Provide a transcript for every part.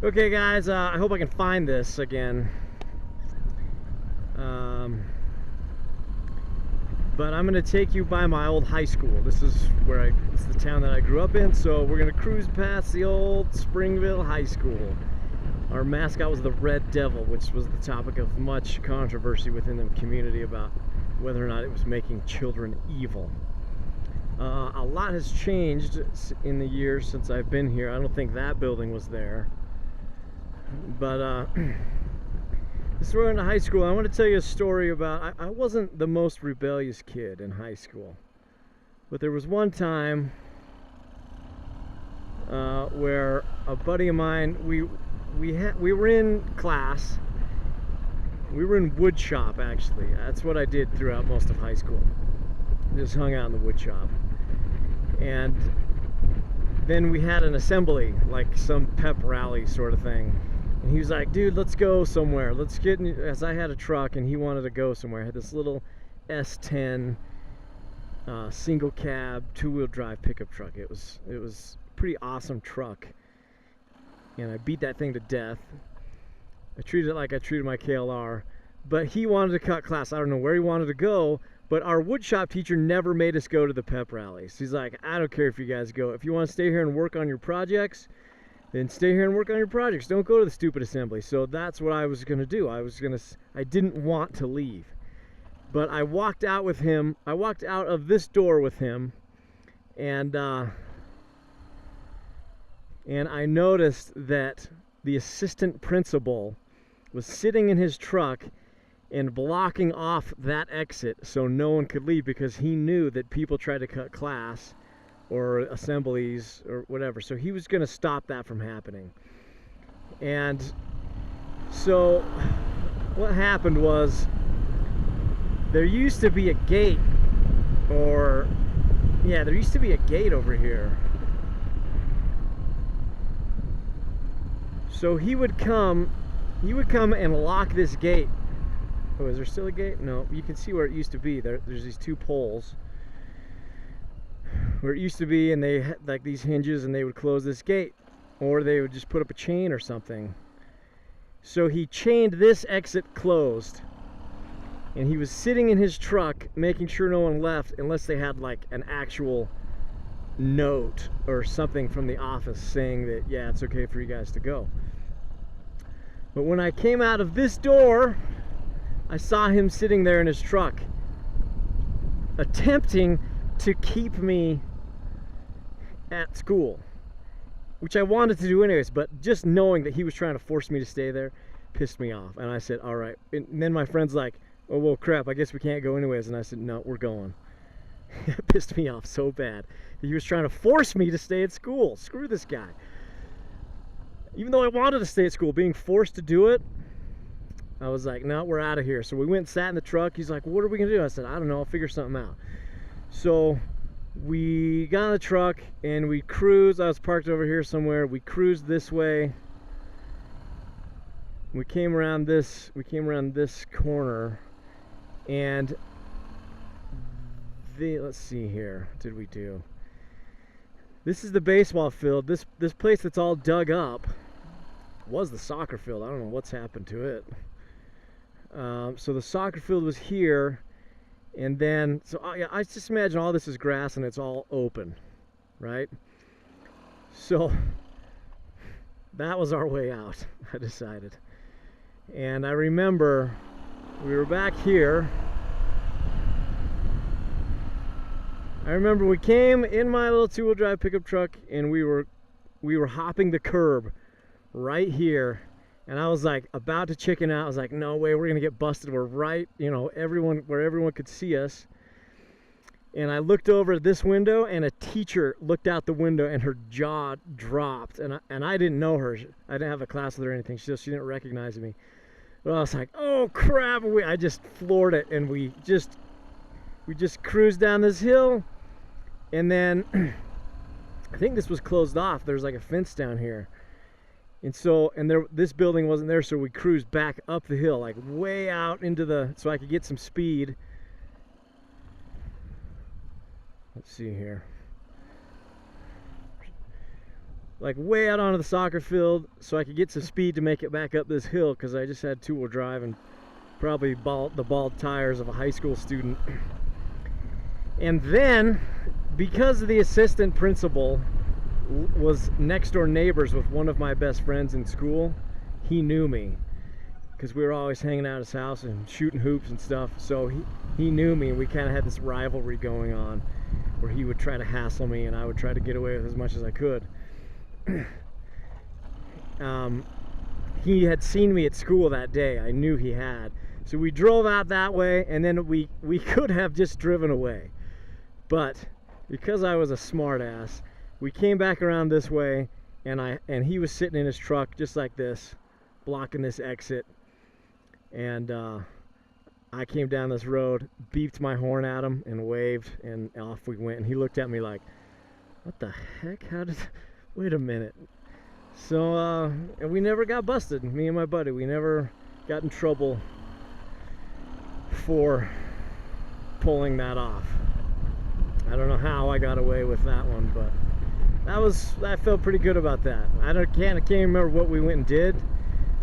Okay, guys, I hope I can find this again. But I'm going to take you by my old high school. This is it's the town that I grew up in, so we're going to cruise past the old Springville High School. Our mascot was the Red Devil, which was the topic of much controversy within the community about whether or not it was making children evil. A lot has changed in the years since I've been here. I don't think that building was there. But this is where I went to high school. I want to tell you a story about, I wasn't the most rebellious kid in high school. But there was one time where a buddy of mine, we were in class. We were in wood shop, actually. That's what I did throughout most of high school. Just hung out in the wood shop. And then we had an assembly, like some pep rally sort of thing. And he was like, dude, let's go somewhere. Let's get in, as I had a truck and he wanted to go somewhere. I had this little S10 single cab, two-wheel drive pickup truck. It was a pretty awesome truck. And I beat that thing to death. I treated it like I treated my KLR. But he wanted to cut class. I don't know where he wanted to go, but our woodshop teacher never made us go to the pep rallies. He's like, I don't care if you guys go. If you want to stay here and work on your projects, then stay here and work on your projects. Don't go to the stupid assembly. So that's what I was going to do. I didn't want to leave. But I walked out with him. I walked out of this door with him, and I noticed that the assistant principal was sitting in his truck and blocking off that exit so no one could leave, because he knew that people tried to cut class or assemblies or whatever. So he was going to stop that from happening. And so what happened was, there used to be a gate, or yeah, there used to be a gate over here. So he would come and lock this gate. Oh, is there still a gate? No, you can see where it used to be. There's these two poles where it used to be, and they had like these hinges, and they would close this gate, or they would just put up a chain or something. So he chained this exit closed, and he was sitting in his truck making sure no one left unless they had like an actual note or something from the office saying that, yeah, it's okay for you guys to go. But when I came out of this door, I saw him sitting there in his truck, attempting to keep me at school, which I wanted to do anyways, but just knowing that he was trying to force me to stay there pissed me off. And I said, all right. And then my friend's like, oh, well, crap, I guess we can't go anyways. And I said, no, we're going. It pissed me off so bad. He was trying to force me to stay at school. Screw this guy. Even though I wanted to stay at school, being forced to do it, I was like, no, we're out of here. So we went and sat in the truck. He's like, what are we going to do? I said, I don't know. I'll figure something out. So we got in the truck and we cruised. I was parked over here somewhere. We cruised this way. We came around this corner, and let's see here. What did we do? This is the baseball field. This place that's all dug up was the soccer field. I don't know what's happened to it. So the soccer field was here, and then yeah, I just imagine all this is grass and it's all open, right? So that was our way out, I decided. And I remember we were back here. I remember we came in my little two-wheel drive pickup truck, and we were hopping the curb right here, and I was like about to chicken out. I was like, no way, we're gonna get busted. We're right, you know, where everyone could see us. And I looked over at this window, and a teacher looked out the window, and her jaw dropped. And I didn't know her. I didn't have a class with her or anything. She didn't recognize me. But I was like, oh crap! I just floored it, and we just cruised down this hill. And then I think this was closed off. There's like a fence down here, and so this building wasn't there, so we cruised back up the hill, like way out into so I could get some speed. Let's see here. like way out onto the soccer field so I could get some speed to make it back up this hill, because I just had two-wheel drive and probably the bald tires of a high school student. And then, because the assistant principal was next door neighbors with one of my best friends in school, he knew me because we were always hanging out at his house and shooting hoops and stuff. So he knew me, and we kind of had this rivalry going on where he would try to hassle me and I would try to get away with as much as I could. He had seen me at school that day. I knew he had. So we drove out that way, and then we could have just driven away. But because I was a smart ass, we came back around this way, and he was sitting in his truck just like this, blocking this exit. And I came down this road, beeped my horn at him, and waved, and off we went. And he looked at me like, what the heck? Wait a minute. So, and we never got busted, me and my buddy. We never got in trouble for pulling that off. I don't know how I got away with that one, but I felt pretty good about that. I can't remember what we went and did.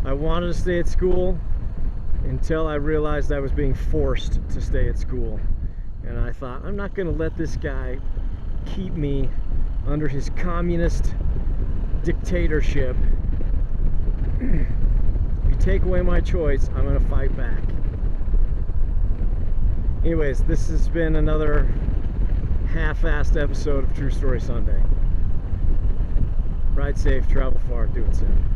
I wanted to stay at school until I realized I was being forced to stay at school. And I thought, I'm not going to let this guy keep me under his communist dictatorship. If you take away my choice, I'm going to fight back. Anyways, this has been another half-assed episode of True Story Sunday. Ride safe, travel far, do it soon.